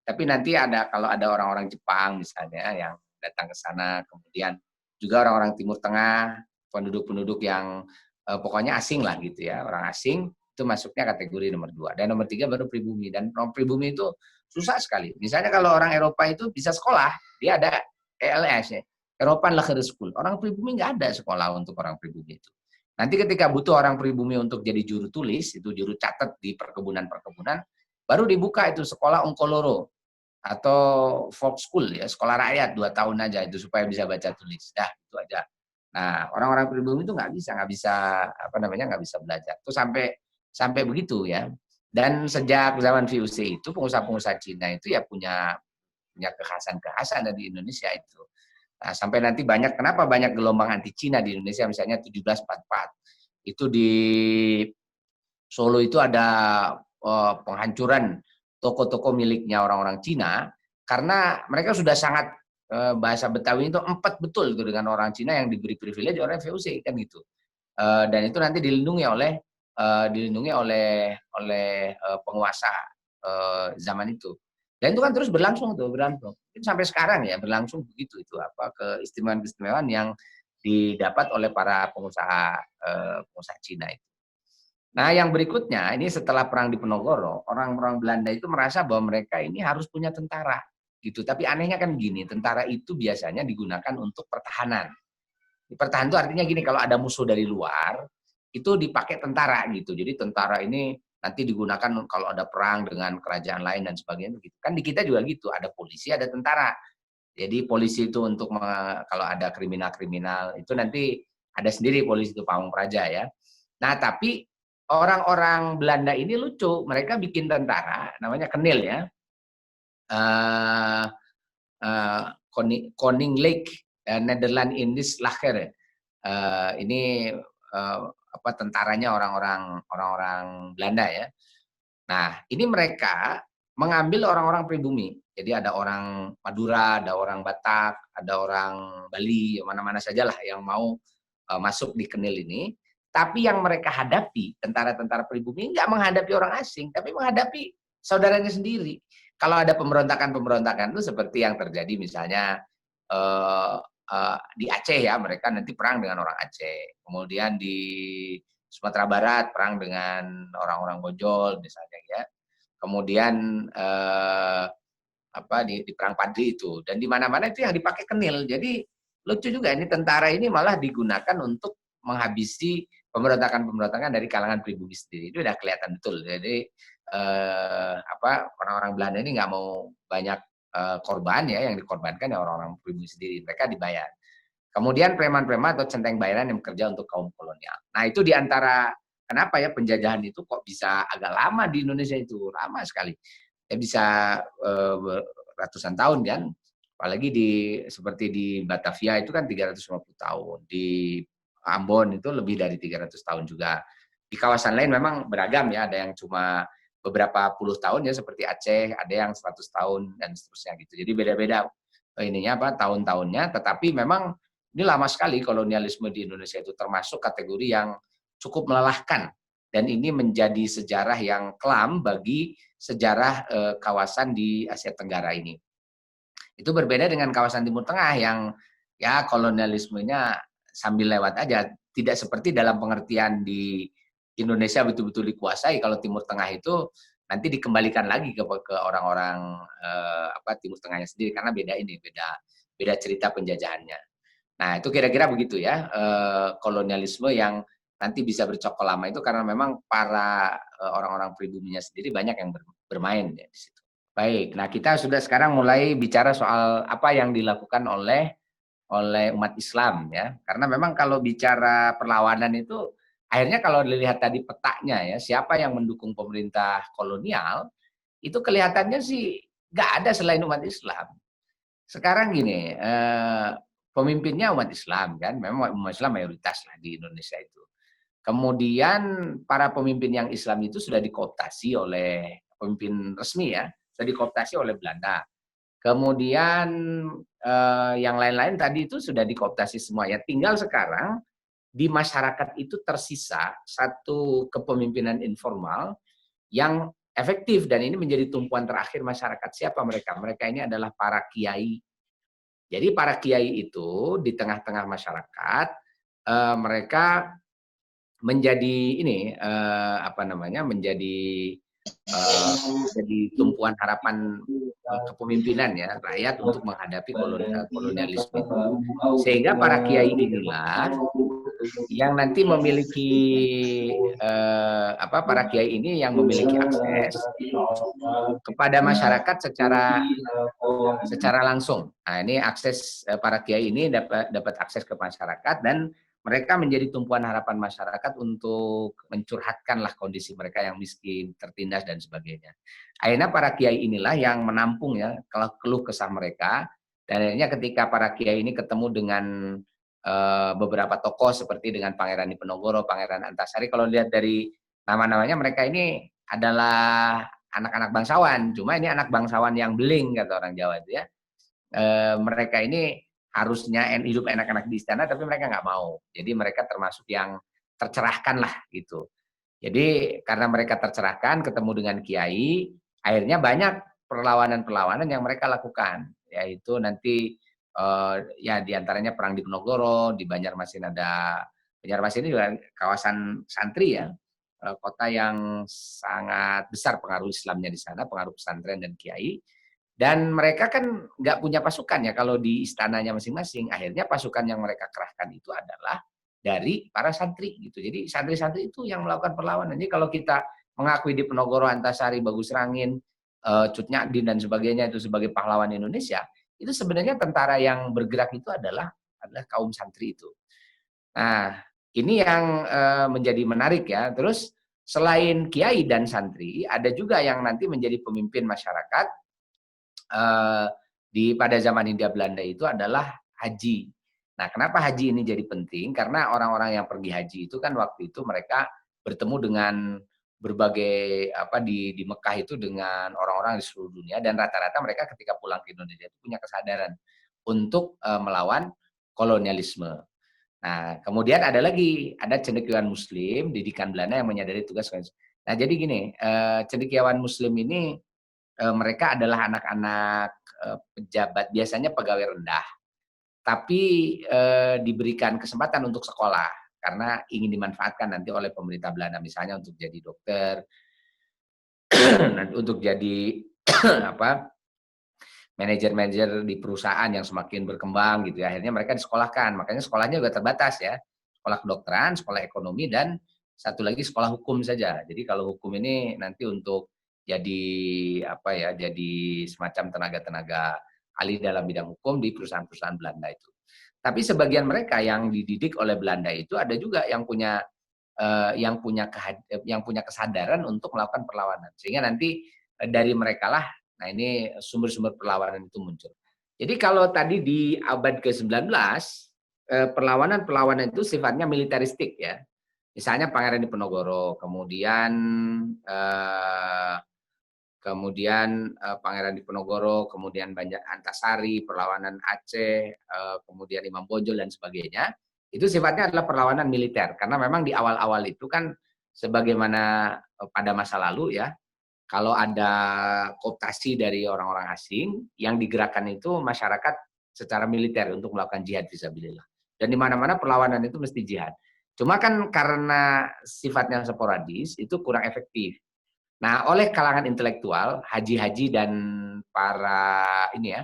Tapi nanti kalau ada orang-orang Jepang misalnya yang datang ke sana, kemudian juga orang-orang Timur Tengah, penduduk-penduduk yang pokoknya asing lah gitu ya, orang asing itu masuknya kategori nomor 2. Dan nomor 3 baru pribumi. Dan orang pribumi itu susah sekali. Misalnya kalau orang Eropa itu bisa sekolah, dia ada ELS ya, European Leisure School. Orang pribumi nggak ada sekolah untuk orang pribumi itu. Nanti ketika butuh orang pribumi untuk jadi juru tulis, itu juru catat di perkebunan-perkebunan, baru dibuka itu sekolah Onkoloro atau folk school ya, sekolah rakyat 2 tahun aja itu supaya bisa baca tulis. Dah, itu aja. Nah, orang-orang pribumi itu nggak bisa nggak bisa belajar. Itu sampai begitu ya. Dan sejak zaman VOC itu pengusaha-pengusaha Cina itu ya punya kekhasan-kekhasan di Indonesia itu. Nah, sampai nanti kenapa banyak gelombang anti Cina di Indonesia, misalnya 1744. Itu di Solo itu ada penghancuran toko-toko miliknya orang-orang Cina, karena mereka sudah sangat bahasa Betawi itu empat betul itu dengan orang Cina yang diberi privilege oleh VOC kan gitu. Dan itu nanti dilindungi oleh penguasa zaman itu. Dan itu kan terus berlangsung. Itu sampai sekarang ya berlangsung begitu itu keistimewaan-keistimewaan yang didapat oleh para pengusaha Cina itu. Nah, yang berikutnya ini setelah perang di Penogoro, orang-orang Belanda itu merasa bahwa mereka ini harus punya tentara gitu. Tapi anehnya kan gini, tentara itu biasanya digunakan untuk pertahanan. Pertahanan itu artinya gini, kalau ada musuh dari luar, itu dipakai tentara gitu. Jadi tentara ini nanti digunakan kalau ada perang dengan kerajaan lain dan sebagainya gitu. Kan di kita juga gitu, ada polisi, ada tentara. Jadi polisi itu untuk kalau ada kriminal-kriminal, itu nanti ada sendiri polisi itu pamong praja ya. Nah, tapi orang-orang Belanda ini lucu, mereka bikin tentara, namanya Kenil ya. Koninklijk Nederland Indisch Leger. Ini tentaranya orang-orang Belanda ya. Nah, ini mereka mengambil orang-orang pribumi. Jadi ada orang Madura, ada orang Batak, ada orang Bali, mana-mana sajalah yang mau masuk di Kenil ini. Tapi yang mereka hadapi, tentara-tentara pribumi, nggak menghadapi orang asing, tapi menghadapi saudaranya sendiri. Kalau ada pemberontakan-pemberontakan itu seperti yang terjadi misalnya di Aceh ya, mereka nanti perang dengan orang Aceh. Kemudian di Sumatera Barat perang dengan orang-orang Bojol misalnya ya. Kemudian di perang Padri itu. Dan di mana-mana itu yang dipakai Kenil. Jadi lucu juga ini tentara ini malah digunakan untuk menghabisi pemberontakan-pemberontakan dari kalangan pribumi sendiri. Itu udah kelihatan betul. Jadi orang-orang Belanda ini nggak mau banyak korban ya, yang dikorbankan ya orang-orang pribumi sendiri. Mereka dibayar. Kemudian preman-preman atau centeng bayaran yang bekerja untuk kaum kolonial. Nah, itu diantara kenapa ya penjajahan itu kok bisa agak lama di Indonesia itu, lama sekali. ya bisa ratusan tahun kan. Apalagi seperti di Batavia itu kan 350 tahun. Di Ambon itu lebih dari 300 tahun juga. Di kawasan lain memang beragam ya, ada yang cuma beberapa puluh tahun ya seperti Aceh, ada yang 100 tahun dan seterusnya gitu. Jadi beda-beda ininya apa tahun-tahunnya, tetapi memang ini lama sekali kolonialisme di Indonesia itu, termasuk kategori yang cukup melelahkan, dan ini menjadi sejarah yang kelam bagi sejarah kawasan di Asia Tenggara ini. Itu berbeda dengan kawasan Timur Tengah yang ya kolonialismenya sambil lewat aja, tidak seperti dalam pengertian di Indonesia betul-betul dikuasai. Kalau Timur Tengah itu nanti dikembalikan lagi ke orang-orang Timur Tengahnya sendiri, karena beda cerita penjajahannya. Nah, itu kira-kira begitu ya, kolonialisme yang nanti bisa bercokol lama itu karena memang para orang-orang pribuminya sendiri banyak yang bermain ya di situ. Baik, nah kita sudah sekarang mulai bicara soal apa yang dilakukan oleh umat Islam ya. Karena memang kalau bicara perlawanan itu akhirnya kalau dilihat tadi petanya ya, siapa yang mendukung pemerintah kolonial, itu kelihatannya sih nggak ada selain umat Islam. Sekarang gini, pemimpinnya umat Islam kan, memang umat Islam mayoritas lah di Indonesia itu. Kemudian para pemimpin yang Islam itu sudah dikooptasi oleh pemimpin resmi ya, sudah dikooptasi oleh Belanda. Kemudian yang lain-lain tadi itu sudah dikooptasi semua ya. Tinggal sekarang di masyarakat itu tersisa satu kepemimpinan informal yang efektif, dan ini menjadi tumpuan terakhir masyarakat. Siapa mereka? Mereka ini adalah para kiai. Jadi para kiai itu di tengah-tengah masyarakat, mereka menjadi ini, menjadi tumpuan harapan kepemimpinan ya rakyat untuk menghadapi kolonialisme itu. Sehingga para kiai inilah yang nanti memiliki para kiai ini yang memiliki akses kepada masyarakat secara langsung. Nah, ini akses para kiai ini dapat akses ke masyarakat, dan mereka menjadi tumpuan harapan masyarakat untuk mencurhatkanlah kondisi mereka yang miskin, tertindas dan sebagainya. Akhirnya para kiai inilah yang menampung ya keluh kesah mereka, dan akhirnya ketika para kiai ini ketemu dengan beberapa tokoh seperti dengan Pangeran Diponegoro, Pangeran Antasari, kalau lihat dari nama-namanya mereka ini adalah anak-anak bangsawan, cuma ini anak bangsawan yang beling kata orang Jawa itu ya. Mereka ini harusnya hidup enak-enak di istana, tapi mereka nggak mau. Jadi mereka termasuk yang tercerahkan lah gitu. Jadi karena mereka tercerahkan, ketemu dengan kiai, akhirnya banyak perlawanan-perlawanan yang mereka lakukan. Yaitu nanti ya diantaranya perang Diponegoro, di Banjarmasin ada, Banjarmasin ini juga kawasan santri ya, kota yang sangat besar pengaruh Islamnya di sana, pengaruh pesantren dan kiai. Dan mereka kan nggak punya pasukan ya kalau di istananya masing-masing. Akhirnya pasukan yang mereka kerahkan itu adalah dari para santri gitu. Jadi santri-santri itu yang melakukan perlawanan. Jadi kalau kita mengakui Diponegoro, Antasari, Bagus Rangin, Cut Nyak dan sebagainya itu sebagai pahlawan Indonesia, itu sebenarnya tentara yang bergerak itu adalah kaum santri itu. Nah, ini yang menjadi menarik ya. Terus selain kiai dan santri, ada juga yang nanti menjadi pemimpin masyarakat pada zaman Hindia Belanda itu adalah haji. Nah, kenapa haji ini jadi penting? Karena orang-orang yang pergi haji itu kan waktu itu mereka bertemu dengan berbagai di Mekah itu dengan orang-orang di seluruh dunia, dan rata-rata mereka ketika pulang ke Indonesia itu punya kesadaran untuk melawan kolonialisme. Nah, kemudian ada cendekiawan Muslim, didikan Belanda yang menyadari tugas. Nah, jadi gini, cendekiawan Muslim ini mereka adalah anak-anak pejabat, biasanya pegawai rendah, tapi diberikan kesempatan untuk sekolah karena ingin dimanfaatkan nanti oleh pemerintah Belanda, misalnya untuk jadi dokter, untuk jadi manajer-manajer di perusahaan yang semakin berkembang gitu ya. Akhirnya mereka disekolahkan, makanya sekolahnya juga terbatas ya. Sekolah kedokteran, sekolah ekonomi, dan satu lagi sekolah hukum saja. Jadi kalau hukum ini nanti untuk jadi jadi semacam tenaga-tenaga ahli dalam bidang hukum di perusahaan-perusahaan Belanda itu. Tapi sebagian mereka yang dididik oleh Belanda itu ada juga yang punya yang punya kesadaran untuk melakukan perlawanan. Sehingga nanti dari mereka lah, nah ini sumber-sumber perlawanan itu muncul. Jadi kalau tadi di abad ke-19, perlawanan-perlawanan itu sifatnya militeristik ya. Misalnya Pangeran Diponegoro, eh, Pangeran Diponegoro, kemudian Banjar Antasari, perlawanan Aceh, kemudian Imam Bonjol dan sebagainya. Itu sifatnya adalah perlawanan militer karena memang di awal-awal itu kan sebagaimana pada masa lalu ya, kalau ada kooptasi dari orang-orang asing yang digerakkan itu masyarakat secara militer untuk melakukan jihad fisabilillah. Dan di mana-mana perlawanan itu mesti jihad. Cuma kan karena sifatnya sporadis itu kurang efektif. Nah, oleh kalangan intelektual, haji-haji dan para ini ya,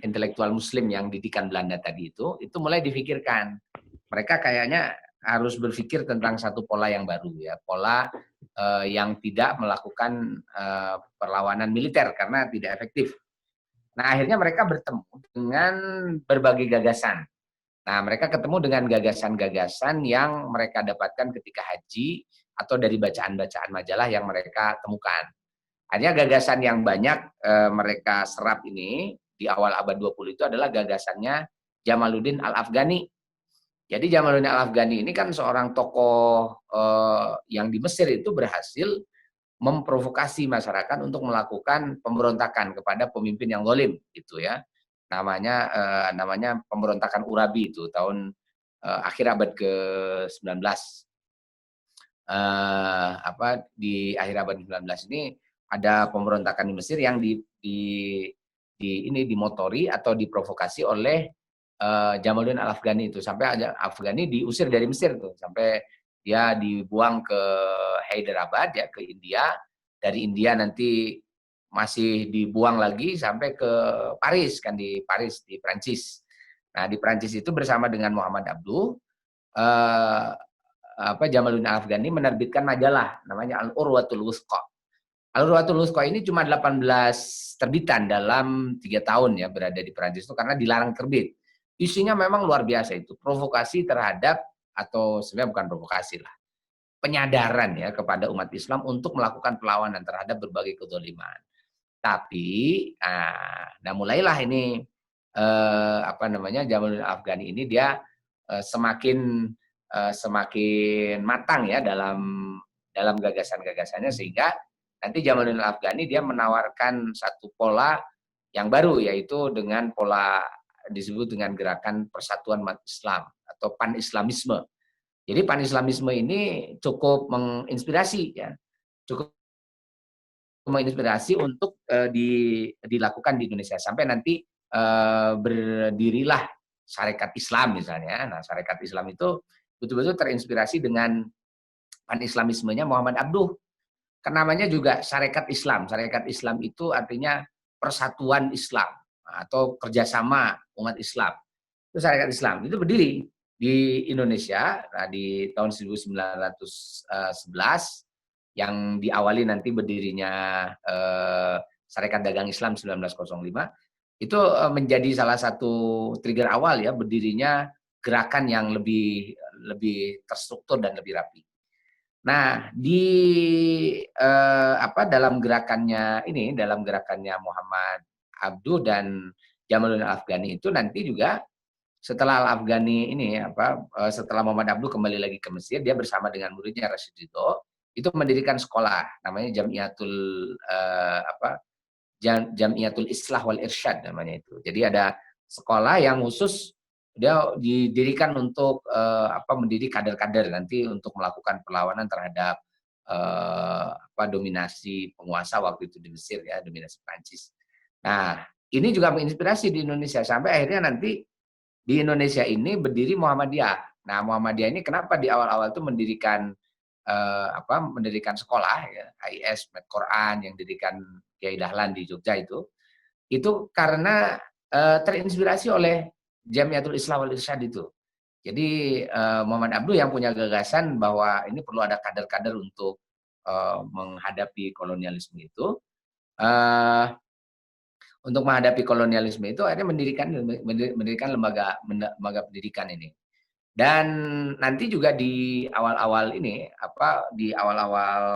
intelektual muslim yang didikan Belanda tadi itu mulai difikirkan. Mereka kayaknya harus berpikir tentang satu pola yang baru ya, pola yang tidak melakukan perlawanan militer karena tidak efektif. Nah, akhirnya mereka bertemu dengan berbagai gagasan. Nah, mereka ketemu dengan gagasan-gagasan yang mereka dapatkan ketika haji atau dari bacaan-bacaan majalah yang mereka temukan. Hanya gagasan yang banyak mereka serap ini di awal abad 20 itu adalah gagasannya Jamaluddin Al-Afghani. Jadi Jamaluddin Al-Afghani ini kan seorang tokoh yang di Mesir itu berhasil memprovokasi masyarakat untuk melakukan pemberontakan kepada pemimpin yang zalim gitu ya. Namanya pemberontakan Urabi itu tahun akhir abad ke-19. Di akhir abad ke-19 ini ada pemberontakan di Mesir yang dimotori atau diprovokasi oleh Jamaluddin Al-Afghani itu sampai Afghani diusir dari Mesir tuh sampai dia dibuang ke Hyderabad ya ke India, dari India nanti masih dibuang lagi sampai ke Paris kan di Prancis. Nah di Prancis itu bersama dengan Muhammad Abduh Jamaluddin Al-Afghani menerbitkan majalah namanya Al-Urwatul Wuthqa. Al-Urwatul Wuthqa ini cuma 18 terbitan dalam 3 tahun ya berada di Prancis itu karena dilarang terbit. Isinya memang luar biasa itu, provokasi terhadap atau sebenarnya bukan provokasi lah, penyadaran ya kepada umat Islam untuk melakukan perlawanan terhadap berbagai kezaliman. Tapi, mulailah ini Jamaluddin Afghani ini dia semakin matang ya dalam gagasan-gagasannya sehingga nanti Jamaluddin Afghani dia menawarkan satu pola yang baru yaitu dengan pola disebut dengan gerakan persatuan umat Islam atau pan-islamisme. Jadi pan-islamisme ini cukup menginspirasi ya, cukup menginspirasi untuk dilakukan di Indonesia sampai nanti berdirilah Sarekat Islam misalnya. Nah, Sarekat Islam itu betul-betul terinspirasi dengan pan-islamismenya Muhammad Abduh. Kan namanya juga Sarekat Islam. Sarekat Islam itu artinya persatuan Islam atau kerjasama umat Islam. Itu Sarekat Islam. Itu berdiri di Indonesia di tahun 1911 yang diawali nanti berdirinya Sarekat Dagang Islam 1905. Itu menjadi salah satu trigger awal ya berdirinya gerakan yang lebih terstruktur dan lebih rapi. Nah, dalam gerakannya Muhammad Abduh dan Jamaluddin Al-Afghani itu nanti juga setelah Al-Afghani setelah Muhammad Abduh kembali lagi ke Mesir, dia bersama dengan muridnya Rashid Ridho itu mendirikan sekolah namanya Jamiatul Islah wal Irsyad namanya itu. Jadi ada sekolah yang khusus dia didirikan untuk mendidik kader-kader nanti untuk melakukan perlawanan terhadap dominasi penguasa waktu itu di Mesir ya, dominasi Prancis. Nah, ini juga menginspirasi di Indonesia sampai akhirnya nanti di Indonesia ini berdiri Muhammadiyah. Nah, Muhammadiyah ini kenapa di awal-awal itu mendirikan sekolah ya, HIS Med Quran yang didirikan Kiai Dahlan di Jogja itu karena terinspirasi oleh Jamiatul Islam wal Irsyad itu. Jadi Muhammad Abduh yang punya gagasan bahwa ini perlu ada kader-kader untuk menghadapi kolonialisme itu. Untuk menghadapi kolonialisme itu akhirnya mendirikan lembaga pendidikan ini. Dan nanti juga di awal-awal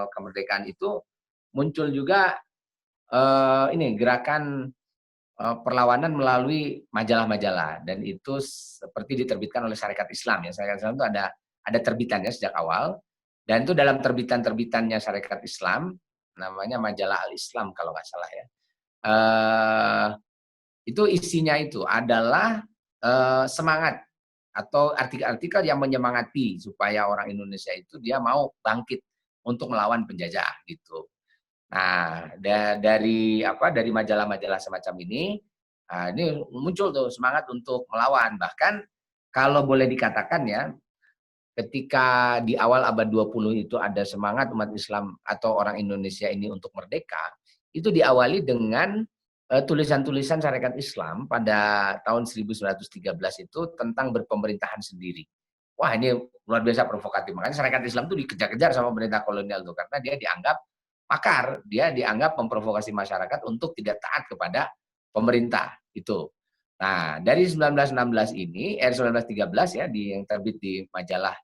kemerdekaan itu muncul juga ini gerakan perlawanan melalui majalah-majalah, dan itu seperti diterbitkan oleh Syarikat Islam ya. Syarikat Islam itu ada terbitannya sejak awal, dan itu dalam terbitan-terbitannya Syarikat Islam namanya Majalah Al-Islam kalau nggak salah ya. Eh, itu isinya itu adalah semangat atau artikel-artikel yang menyemangati supaya orang Indonesia itu dia mau bangkit untuk melawan penjajah gitu. Nah, dari majalah-majalah semacam ini muncul tuh semangat untuk melawan. Bahkan kalau boleh dikatakan ya, ketika di awal abad 20 itu ada semangat umat Islam atau orang Indonesia ini untuk merdeka, itu diawali dengan tulisan-tulisan Syarikat Islam pada tahun 1913 itu tentang berpemerintahan sendiri. Wah, ini luar biasa provokatif. Makanya Syarikat Islam itu dikejar-kejar sama pemerintah kolonial tuh, karena dia dianggap makar, dia dianggap memprovokasi masyarakat untuk tidak taat kepada pemerintah itu. Nah, dari 1916 ini, 1913 ya, yang terbit di majalah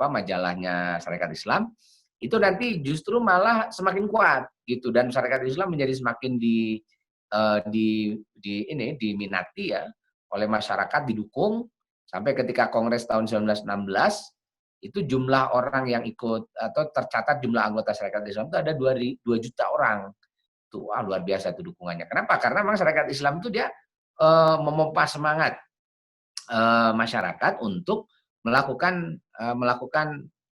majalahnya Syarikat Islam, itu nanti justru malah semakin kuat gitu, dan Syarikat Islam menjadi semakin diminati ya oleh masyarakat, didukung sampai ketika Kongres tahun 1916 itu jumlah orang yang ikut atau tercatat jumlah anggota Syarikat Islam itu ada 2 juta orang. Tuh, wah, luar biasa tuh dukungannya. Kenapa? Karena memang Syarikat Islam itu dia memompa semangat masyarakat untuk melakukan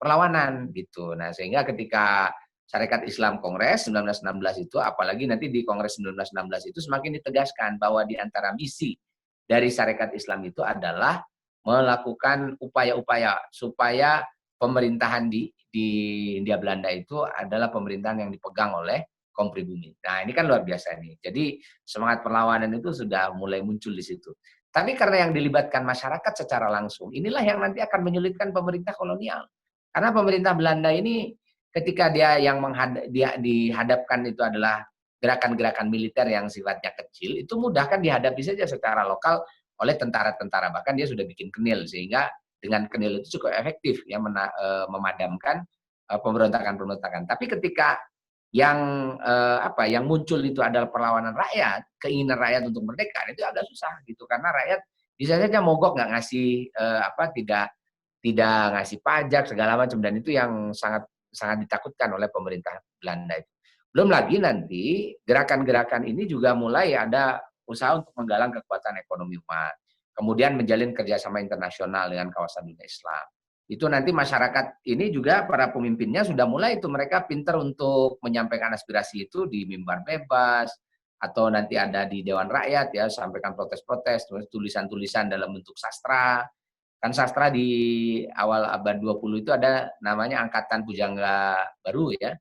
perlawanan gitu. Nah, sehingga ketika Syarikat Islam Kongres 1916 itu, apalagi nanti di Kongres 1916 itu semakin ditegaskan bahwa di antara misi dari Syarikat Islam itu adalah melakukan upaya-upaya supaya pemerintahan di Hindia Belanda itu adalah pemerintahan yang dipegang oleh kaum pribumi. Nah, ini kan luar biasa nih. Jadi semangat perlawanan itu sudah mulai muncul di situ. Tapi karena yang dilibatkan masyarakat secara langsung, inilah yang nanti akan menyulitkan pemerintah kolonial. Karena pemerintah Belanda ini ketika dia dihadapkan itu adalah gerakan-gerakan militer yang sifatnya kecil, itu mudah kan dihadapi saja secara lokal oleh tentara-tentara. Bahkan dia sudah bikin kenil, sehingga dengan kenil itu cukup efektif ya memadamkan pemberontakan-pemberontakan. Tapi ketika yang muncul itu adalah perlawanan rakyat, keinginan rakyat untuk merdeka, itu agak susah gitu, karena rakyat bisa saja mogok, nggak ngasih tidak ngasih pajak segala macam, dan itu yang sangat sangat ditakutkan oleh pemerintah Belanda itu. Belum lagi nanti gerakan-gerakan ini juga mulai ada usaha untuk menggalang kekuatan ekonomi umat, kemudian menjalin kerjasama internasional dengan kawasan dunia Islam. Itu nanti masyarakat ini juga para pemimpinnya sudah mulai itu, mereka pintar untuk menyampaikan aspirasi itu di mimbar bebas, atau nanti ada di Dewan Rakyat ya, sampaikan protes-protes, tulisan-tulisan dalam bentuk sastra. Kan sastra di awal abad 20 itu ada namanya Angkatan Pujangga Baru ya.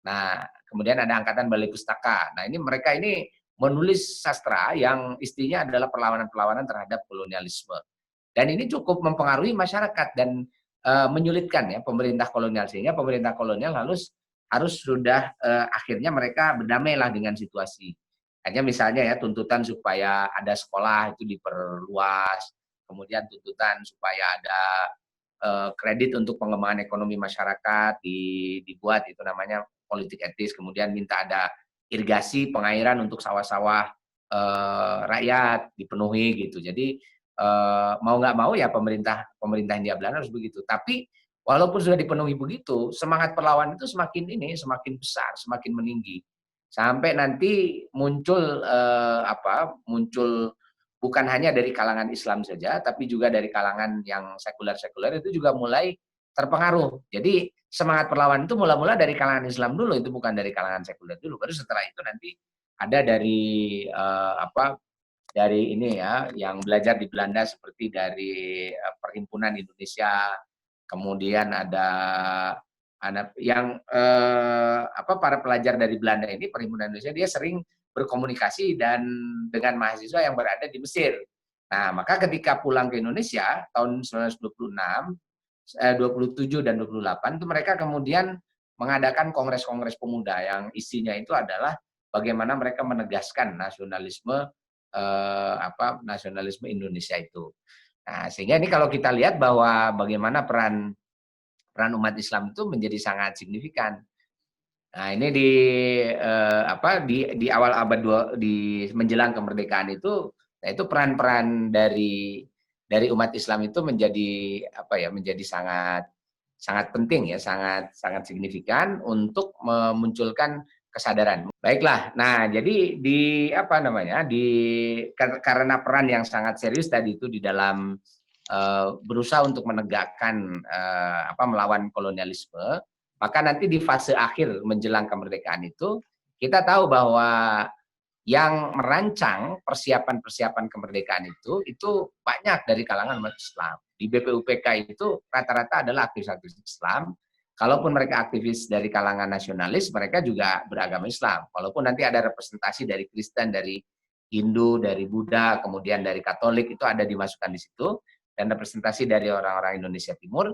Nah, kemudian ada Angkatan Balai Pustaka. Nah, ini mereka ini menulis sastra yang isinya adalah perlawanan-perlawanan terhadap kolonialisme. Dan ini cukup mempengaruhi masyarakat dan menyulitkan ya pemerintah kolonial, sehingga pemerintah kolonial harus sudah akhirnya mereka berdamailah dengan situasi. Hanya misalnya ya tuntutan supaya ada sekolah itu diperluas, kemudian tuntutan supaya ada kredit untuk pengembangan ekonomi masyarakat dibuat, itu namanya politik etis, kemudian minta ada irigasi pengairan untuk sawah-sawah rakyat dipenuhi gitu. Jadi mau nggak mau ya pemerintah Hindia Belanda harus begitu. Tapi walaupun sudah dipenuhi begitu, semangat perlawanan itu semakin besar, semakin meninggi. Sampai nanti muncul bukan hanya dari kalangan Islam saja, tapi juga dari kalangan yang sekuler-sekuler itu juga mulai terpengaruh. Jadi semangat perlawanan itu mula-mula dari kalangan Islam dulu, itu bukan dari kalangan sekuler dulu. Baru setelah itu nanti ada dari ini ya, yang belajar di Belanda seperti dari Perhimpunan Indonesia, kemudian ada yang para pelajar dari Belanda ini, Perhimpunan Indonesia, dia sering berkomunikasi dengan mahasiswa yang berada di Mesir. Nah, maka ketika pulang ke Indonesia tahun 1926, 27 dan 28 itu mereka kemudian mengadakan kongres-kongres pemuda yang isinya itu adalah bagaimana mereka menegaskan nasionalisme Indonesia itu. Nah, sehingga ini kalau kita lihat bahwa bagaimana peran umat Islam itu menjadi sangat signifikan. Nah, ini di apa di awal abad di menjelang kemerdekaan itu, nah itu peran-peran dari umat Islam itu menjadi apa ya, menjadi sangat sangat penting ya, sangat sangat signifikan untuk memunculkan kesadaran. Baiklah, nah jadi di apa namanya, karena peran yang sangat serius tadi itu di dalam berusaha untuk menegakkan apa melawan kolonialisme, maka nanti di fase akhir menjelang kemerdekaan itu kita tahu bahwa yang merancang persiapan-persiapan kemerdekaan itu banyak dari kalangan umat Islam. Di BPUPK itu rata-rata adalah aktivis-aktivis Islam. Kalaupun mereka aktivis dari kalangan nasionalis, mereka juga beragama Islam. Walaupun nanti ada representasi dari Kristen, dari Hindu, dari Buddha, kemudian dari Katolik, itu ada dimasukkan di situ, dan representasi dari orang-orang Indonesia Timur.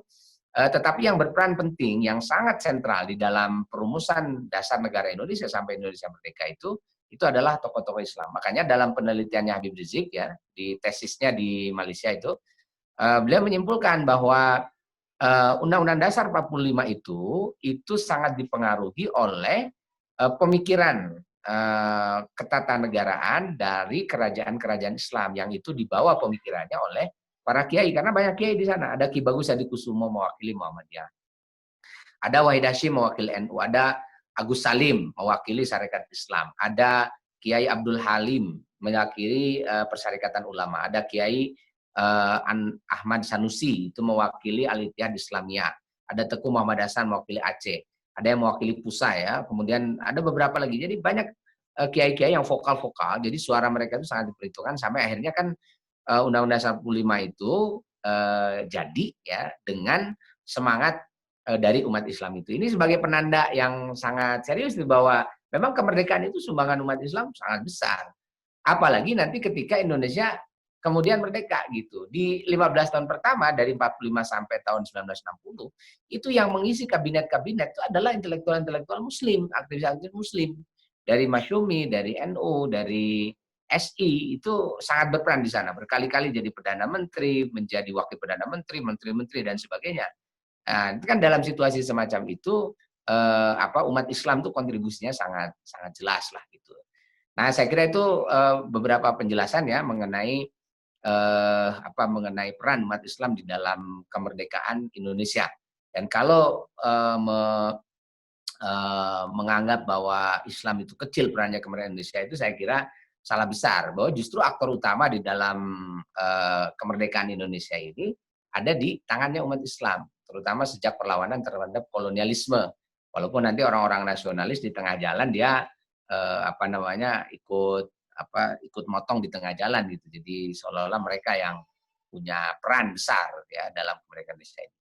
Tetapi yang berperan penting, yang sangat sentral di dalam perumusan dasar negara Indonesia sampai Indonesia merdeka itu adalah tokoh-tokoh Islam. Makanya dalam penelitiannya Habib Rizik ya, di tesisnya di Malaysia itu, beliau menyimpulkan bahwa Undang-Undang Dasar 45 itu sangat dipengaruhi oleh pemikiran ketatanegaraan dari kerajaan-kerajaan Islam yang itu dibawa pemikirannya oleh para kiai, karena banyak kiai di sana. Ada Ki Bagus Hadikusumo mewakili Muhammadiyah, ada Wahid Hashim mewakili NU, ada Agus Salim mewakili Sarekat Islam, ada Kiai Abdul Halim mewakili Persyarikatan Ulama, ada Kiai Ahmad Sanusi itu mewakili Al-Ittihad Islamiyah, ada Teguh Muhammad Hasan mewakili Aceh, ada yang mewakili PUSA ya, kemudian ada beberapa lagi. Jadi banyak kiai-kiai yang vokal-vokal, jadi suara mereka itu sangat diperhitungkan sampai akhirnya kan Undang-Undang 45 itu jadi ya dengan semangat dari umat Islam itu. Ini sebagai penanda yang sangat serius bahwa memang kemerdekaan itu sumbangan umat Islam sangat besar. Apalagi nanti ketika Indonesia kemudian merdeka gitu. Di 15 tahun pertama dari 45 sampai tahun 1960 itu yang mengisi kabinet-kabinet itu adalah intelektual-intelektual muslim, aktivis-aktivis muslim. Dari Masyumi, dari NU, dari SI itu sangat berperan di sana. Berkali-kali jadi Perdana Menteri, menjadi Wakil Perdana Menteri, Menteri-Menteri dan sebagainya. Nah, itu kan dalam situasi semacam itu apa umat Islam tuh kontribusinya sangat sangat jelas lah gitu. Nah, saya kira itu beberapa penjelasan ya mengenai apa mengenai peran umat Islam di dalam kemerdekaan Indonesia. Dan kalau menganggap bahwa Islam itu kecil perannya kemerdekaan Indonesia itu saya kira salah besar, bahwa justru aktor utama di dalam kemerdekaan Indonesia ini ada di tangannya umat Islam, terutama sejak perlawanan terhadap kolonialisme. Walaupun nanti orang-orang nasionalis di tengah jalan dia apa namanya ikut motong di tengah jalan gitu. Jadi seolah-olah mereka yang punya peran besar ya dalam kemerdekaan Indonesia ini.